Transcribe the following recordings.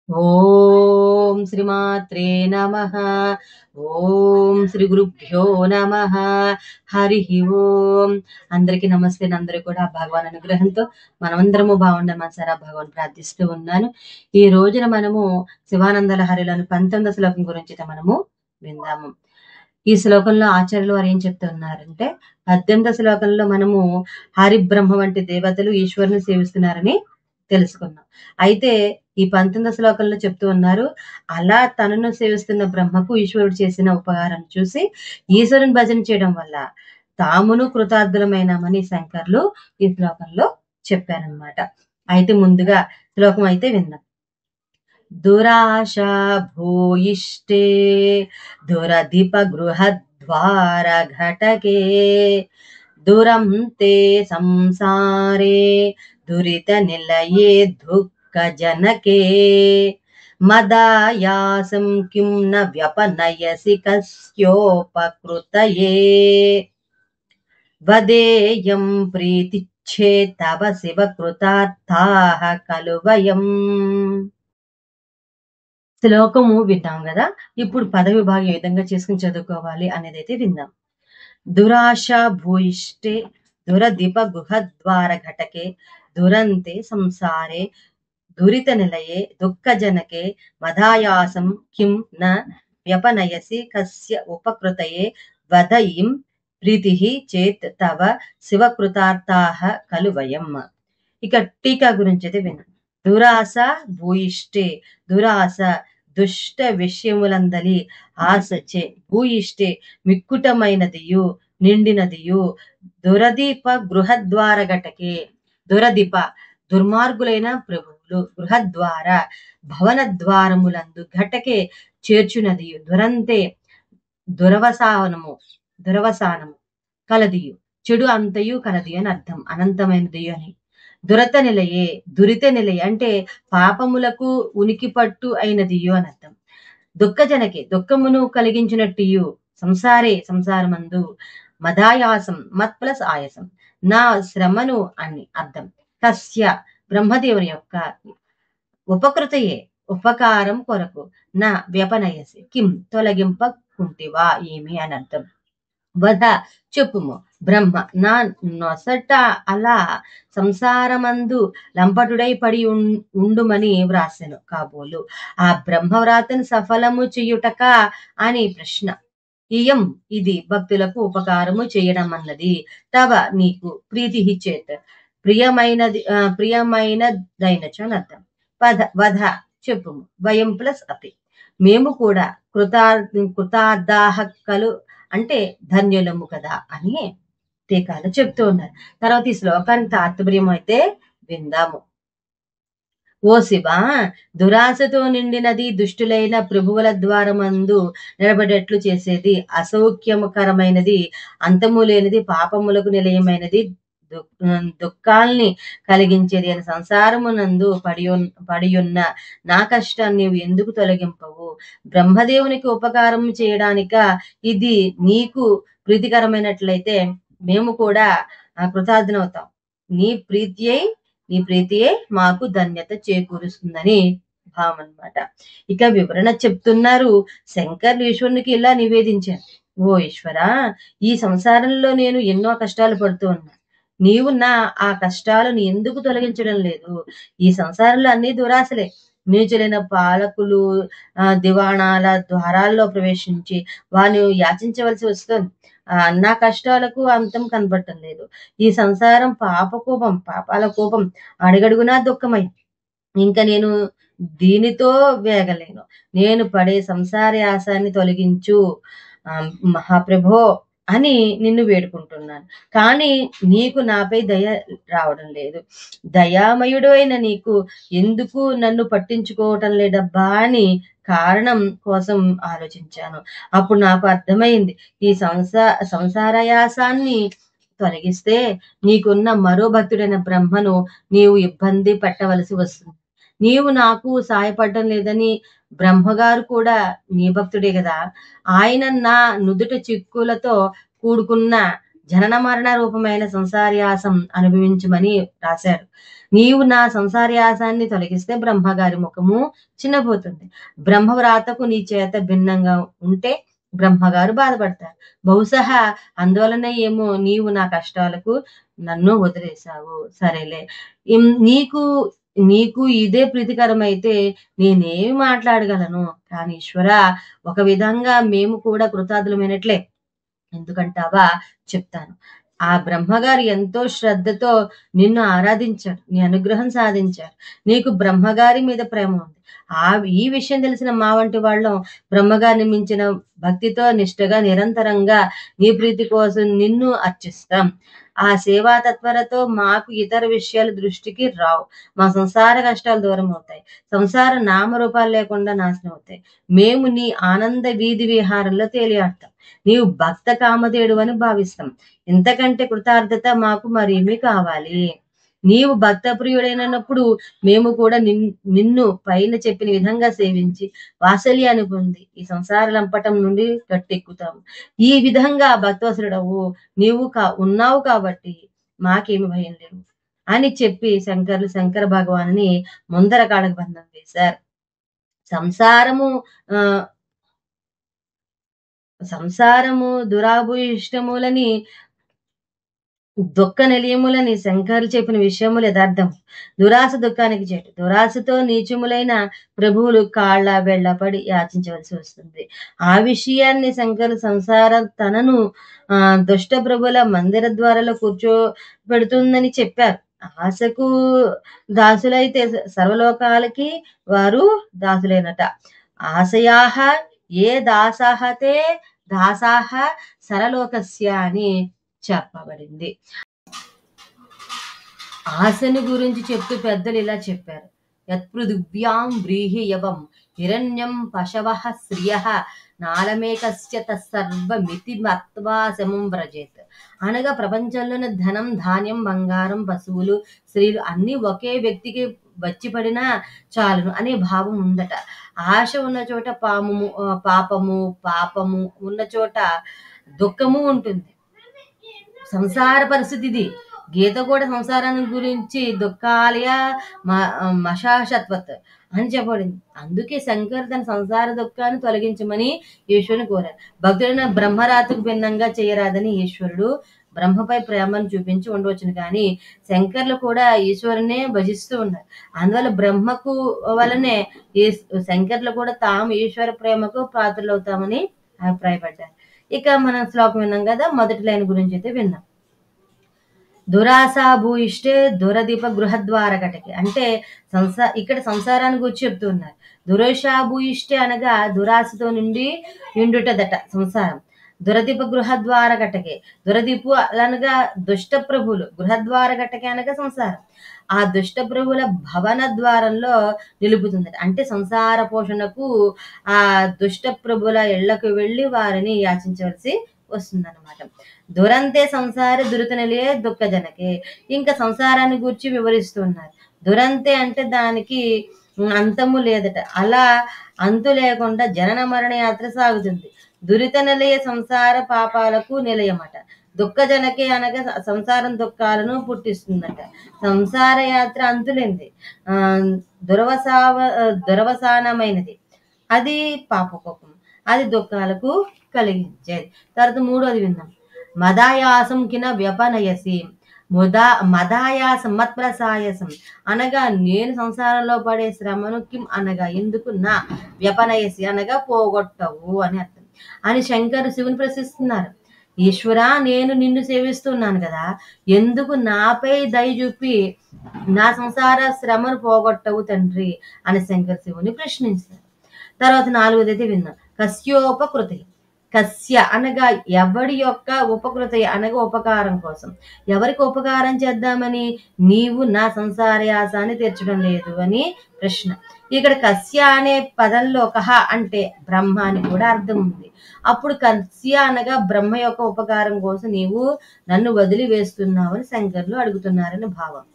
ఓం శ్రీమాత్రే నమః. ఓం శ్రీ గురుభ్యో నమః. హరి ఓం. అందరికీ నమస్తే. అందరూ కూడా భగవాన్ అనుగ్రహంతో మనమందరము బాగుండమని సరే భగవాన్ ప్రార్థిస్తూ ఉన్నాను. ఈ రోజున మనము శివానంద లహరిలోని 19వ శ్లోకం గురించి మనము విందాము. ఈ శ్లోకంలో ఆచార్యులు వారు ఏం చెప్తున్నారంటే 18వ శ్లోకంలో మనము హరి బ్రహ్మ వంటి దేవతలు ఈశ్వరుని సేవిస్తున్నారని తెలుసుకున్నాం. అయితే ఈ 19వ శ్లోకంలో చెప్తూ ఉన్నారు, అలా తనను సేవిస్తున్న బ్రహ్మకు ఈశ్వరుడు చేసిన ఉపకారం చూసి ఈశ్వరుని భజన చేయడం వల్ల తామును కృతార్థులమైనామని శంకర్లు ఈ శ్లోకంలో చెప్పారనమాట. అయితే ముందుగా శ్లోకం అయితే విందాం. దురాశ భూయిష్టే దురధిప గృహద్వార ఘటకే దురం తే సంసారే దురిత నిలయే దుఃఖ జనకే మదాయాసం కిం న వ్యపనయసి కస్యోపకృతయే వదేయం ప్రీతిచ్చే తవ శివ కృతార్థాః ఖలు వయం. శ్లోకము విన్నాం కదా. ఇప్పుడు పదవి విభాగం ఏ విధంగా చేసుకుని చదువుకోవాలి అనేది అయితే విందాం. దురాశ భూయిష్టే దురదీప గుహద్వార ఘటకే దురంతే సంసారే దురిత నిలయే దుఃఖ జనకే మదాయాసం కిం న వ్యపనయసి కస్య ఉపకృతయే వదయిం ప్రీతి చేత్ తవ శివకృతార్థాః ఖలు వయం. ఇక టీకా గురించి అయితే విన్నాం. దురాశ భూయిష్టే, దురాశ దుష్ట విషయములందలి ఆశచే, భూయిష్టే మిక్కుటమైనదియు నిండినదియు, దురదీప గృహద్వార ఘటకే, దురదీప దుర్మార్గులైన ప్రభువులు, గృహద్వార భవన ద్వారములందు, ఘటకే చేర్చునదియు, దురంతే దురవసానము కలదియు, చెడు అంతయు కలదియు అని అర్థం, అనంతమైనదియు అని. దురత నిలయే, దురిత నిలయ అంటే పాపములకు ఉనికి పట్టు అయినదియు అని అర్థం. దుఃఖజనకే దుఃఖమును కలిగించినట్టు, సంసారే సంసారమందు, మదాయాసం మత్ ప్లస్ ఆయాసం నా శ్రమను అని అర్థం. కస్య బ్రహ్మదేవుని యొక్క ఉపకృతయే ఉపకారం కొరకు, నా వ్యపనయసి కిం తొలగింపకుంటివా ఏమి అని అర్థం. వధ చెప్పుము, బ్రహ్మ నా నొసట అలా సంసారమందు లంపటుడై పడి ఉండుమని వ్రాసెను కాబోలు, ఆ బ్రహ్మవ్రాతను సఫలము చెయ్యుటక అని ప్రశ్న. ఇయం ఇది భక్తులకు ఉపకారము చేయడం అన్నది, తవ నీకు ప్రీతి చేత్ ప్రియమైనదైనచు అని అర్థం. వధ చెప్పుము, వయం ప్లస్ అపి మేము కూడా కృతార్థాః ఖలు అంటే ధన్యులము కదా అని టీకాలు చెప్తూ ఉన్నారు. తర్వాత ఈ శ్లోకానికి తాత్పర్యం అయితే విందాము. ఓ శివ, దురాశతో నిండినది దుష్టులైన ప్రభువుల ద్వారమందు నిలబడేట్లు చేసేది, అసౌఖ్యకరమైనది, అంతము లేనిది, పాపములకు నిలయమైనది, దుఃఖాల్ని కలిగించేది అని సంసారమునందు పడియున్న నా కష్టాన్ని నీవు ఎందుకు తొలగింపవు? బ్రహ్మదేవునికి ఉపకారం చేయడానిక ఇది నీకు ప్రీతికరమైనట్లయితే మేము కూడా కృతార్థనవుతాం. నీ ప్రీతియే మాకు ధన్యత చేకూరుస్తుందని భావం అన్నమాట. ఇక వివరణ చెప్తున్నారు. శంకర్లు ఈశ్వరునికి ఇలా నివేదించారు. ఓ ఈశ్వర, ఈ సంసారంలో నేను ఎన్నో కష్టాలు పడుతూ ఉన్నా, నీవు నా ఆ కష్టాలను ఎందుకు తొలగించడం లేదు? ఈ సంసారంలో అన్ని దురాశలే. నీచులైన పాలకులు దివాణాల ద్వారాల్లో ప్రవేశించి వారిని యాచించవలసి వస్తుంది. నా కష్టాలకు అంతం కనబడటం లేదు. ఈ సంసారం పాపాల కోపం అడుగడుగునా దుఃఖమై ఇంకా నేను దీనితో వేగలేను. నేను పడే సంసార యాసాన్ని తొలగించు మహాప్రభో అని నిన్ను వేడుకుంటున్నాను. కానీ నీకు నాపై దయ రావడం లేదు. దయామయుడు అయిన నీకు ఎందుకు నన్ను పట్టించుకోవటం లేదబ్బా అని కారణం కోసం ఆలోచించాను. అప్పుడు నాకు అర్థమైంది, ఈ సంసారయాసాన్ని తొలగిస్తే నీకున్న మరో భక్తుడైన బ్రహ్మను నీవు ఇబ్బంది పెట్టవలసి వస్తుంది. నీవు నాకు సాయపడటం లేదని బ్రహ్మగారు కూడా నీ భక్తుడే కదా. ఆయన నా నుదుట చిక్కులతో కూడుకున్న జనన మరణ రూపమైన సంసారయాసం అనుభవించమని రాశారు. నీవు నా సంసారయాసాన్ని తొలగిస్తే బ్రహ్మగారి ముఖము చిన్నపోతుంది. బ్రహ్మవ్రాతకు నీ చేత భిన్నంగా ఉంటే బ్రహ్మగారు బాధపడతారు. బహుశా అందువలన ఏమో నీవు నా కష్టాలకు నన్ను వదిలేశావు. సరేలే, నీకు నీకు ఇదే ప్రీతికరమైతే నేనేమి మాట్లాడగలను. కానీ ఈశ్వర, ఒక విధంగా మేము కూడా కృతార్థులమైనట్లే. ఎందుకంటావా? చెప్తాను. ఆ బ్రహ్మగారు ఎంతో శ్రద్ధతో నిన్ను ఆరాధించాడు, నీ అనుగ్రహం సాధించారు. నీకు బ్రహ్మగారి మీద ప్రేమ ఉంది. ఈ విషయం తెలిసిన మా వంటి వాళ్ళం బ్రహ్మగారిని మించిన భక్తితో నిష్ఠగా నిరంతరంగా నీ ప్రీతి కోసం నిన్ను అర్చిస్తాం. ఆ సేవా తత్పరతో మాకు ఇతర విషయాలు దృష్టికి రావు. మా సంసార కష్టాలు దూరం అవుతాయి. సంసార నామరూపాలు లేకుండా నాశనం అవుతాయి. మేము నీ ఆనంద వీధి విహారంలో తేలియాడతాం. నీవు భక్త కామధేయుడు అని భావిస్తాం. ఇంతకంటే కృతార్థత మాకు మరేమీ కావాలి. నీవు భక్త ప్రియుడైనప్పుడు మేము కూడా నిన్ను పైన చెప్పిన విధంగా సేవించి వాత్సల్యాన్ని పొంది ఈ సంసార లంపటం నుండి గట్టెక్కుతాము. ఈ విధంగా భక్తవసుడవు నీవు ఉన్నావు కాబట్టి మాకేమి భయం లేదు అని చెప్పి శంకర భగవాన్ని ముందర కాళ్ళకు బంధం వేశారు. సంసారము దురాభూయిష్టములని దుఃఖ నిలయములని శంకరులు చెప్పిన విషయములు యథార్థం. దురాశ దుఃఖానికి చెట్టు. దురాశతో నీచములైన ప్రభువులు కాళ్ళ వెళ్ళపడి యాచించవలసి వస్తుంది. ఆ విషయాన్ని శంకరు సంసార తనను దుష్ట ప్రభుల మందిర ద్వారాలో కూర్చోబెడుతుందని చెప్పారు. ఆశకు దాసులైతే సర్వలోకాలకి వారు దాసులైనట. ఆశయాహ ఏ దాసాహతే దాసాహ సరలోకస్య అని చెప్పబడింది. ఆశను గురించి చెప్తూ పెద్దలు ఇలా చెప్పారు. యత్పృథివ్యాం వ్రీహియవం హిరణ్యం పశవః శ్రియః నాలమేకస్య తస్సర్వమితి మత్వా శమం వ్రజేత్. అనగా ప్రపంచంలోని ధనం, ధాన్యం, బంగారం, పశువులు, స్త్రీలు అన్ని ఒకే వ్యక్తికి వచ్చి పడినా చాలును అనే భావం ఉందట. ఆశ ఉన్న చోట పాపము ఉన్న చోట దుఃఖము ఉంటుంది. సంసార పరిస్థితి ఇది. గీత కూడా సంసారాన్ని గురించి దుఃఖాలయ మశాశత్వత్ అని చెప్పబడింది. అందుకే శంకర్ తన సంసార దుఃఖాన్ని తొలగించమని ఈశ్వరుని కోరారు. భక్తుడైన బ్రహ్మరాతకు భిన్నంగా చేయరాదని ఈశ్వరుడు బ్రహ్మపై ప్రేమను చూపించి ఉండవచ్చును. కానీ శంకర్లు కూడా ఈశ్వరునే భజిస్తూ ఉన్నారు. అందువల్ల బ్రహ్మకు వలనే శంకర్లు కూడా తాము ఈశ్వర ప్రేమకు పాత్రలవుతామని అభిప్రాయపడ్డారు. ఇక మనం శ్లోకం విన్నాం కదా, మొదటి లైన్ గురించి అయితే విన్నాం. దురాశాభూయిష్టే దురదీప గృహద్వార కటకి. అంటే ఇక్కడ సంసారాన్ని గురించి చెప్తున్నారు. దురాశాభూయిష్టే అనగా దురాశతో నిండుటదట సంసారం. దురదీప గృహద్వార కటకే. దురదీపు అనగా దుష్ట ప్రభులు, గృహద్వార కటకే అనగా సంసారం. ఆ దుష్ట ప్రభుల భవన ద్వారంలో నిలుపుతుంది. అంటే సంసార పోషణకు ఆ దుష్ట ప్రభుల ఇళ్లకు వెళ్ళి వారిని యాచించవలసి వస్తుందన్నమాట. దురంతే సంసార దురితనలే దుఃఖజనకే. ఇంకా సంసారాన్ని గురించి వివరిస్తున్నారు. దురంతే అంటే దానికి అంతము లేదట. అలా అంతు లేకుండా జనన మరణ యాత్ర సాగుతుంది. దురిత నిలయ సంసార పాపాలకు నిలయమట. దుఃఖజనకే అనగా సంసారం దుఃఖాలను పుట్టిస్తుందట. సంసార యాత్ర అంతులేంది, దురవసానమైనది. అది పాపకోపం, అది దుఃఖాలకు కలిగించేది. తర్వాత మూడోది విన్నాం. మదాయాసం కిన వ్యపనయసి. మదాయాసం మత్ప్రసాయసం అనగా నేను సంసారంలో పడే శ్రమను కిం అనగా ఎందుకు నా వ్యపనయసి అనగా పోగొట్టవు అని అర్థం అని శంకరు శివుని ప్రశ్నిస్తున్నారు. ఈశ్వరా, నేను నిన్ను సేవిస్తున్నాను కదా, ఎందుకు నాపై దయ చూపి నా సంసార శ్రమను పోగొట్టవు తండ్రి అని శంకర శివుని ప్రశ్నించారు. తర్వాత నాలుగోదైతే విన్నాం. కస్యోపకృతి. కస్య అనగా ఎవడి యొక్క ఉపకృతి అనగా ఉపకారం కోసం. ఎవరికి ఉపకారం చేద్దామని నీవు నా సంసారయాసాన్ని తీర్చడం లేదు అని ప్రశ్న. ఇక్కడ కస్య అనే పదంలో కహ అంటే బ్రహ్మ అని కూడా అర్థం ఉంది. అప్పుడు కస్య అనగా బ్రహ్మ యొక్క ఉపకారం కోసం నీవు నన్ను వదిలి వేస్తున్నావు అని శంకర్లు అడుగుతున్నారని భావం.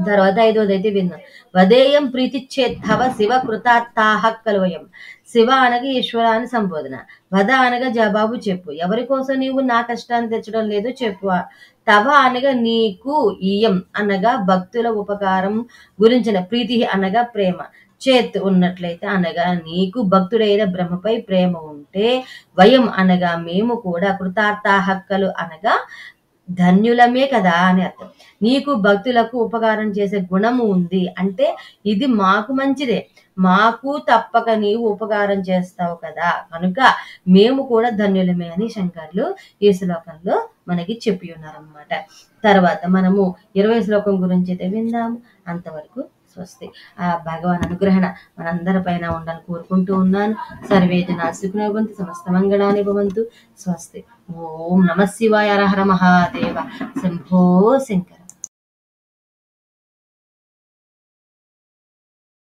తర్వాత ఐదోదైతే విన్నాం. వదేయం ప్రీతిచ్చేత్తవ శివ కృతాత్తాహ కలువయం. శివ అనగా ఈశ్వరాన్ని సంబోధన. వద అనగా జవాబు చెప్పు. ఎవరి కోసం నీవు నా కష్టాన్ని తెచ్చడం లేదు చెప్పు తవ అనగా నీకు, ఇయం అనగా భక్తుల ఉపకారం గురించిన, ప్రీతి అనగా ప్రేమ, చేత్ ఉన్నట్లయితే అనగా నీకు భక్తుడైన బ్రహ్మపై ప్రేమ ఉంటే, వయం అనగా మేము కూడా, కృతార్థాహక్కలు అనగా ధన్యులమే కదా అని అర్థం. నీకు భక్తులకు ఉపకారం చేసే గుణము ఉంది అంటే ఇది మాకు మంచిదే, మాకు తప్పక నీవు ఉపకారం చేస్తావు కదా, కనుక మేము కూడా ధన్యులమే అని శంకర్లు ఈ శ్లోకంలో మనకి చెప్పి ఉన్నారన్నమాట. తర్వాత మనము 20వ శ్లోకం గురించి అయితే విందాము. అంతవరకు స్వస్తి. ఆ భగవాన్ అనుగ్రహణ మనందరి పైన ఉండాలని కోరుకుంటూ ఉన్నాను. సర్వే జనా సుఖినో భవంతు, సమస్త మంగళాని భవంతు. స్వస్తి. ఓం నమ శివాయ. హర హర మహాదేవ. శంభో శంకర.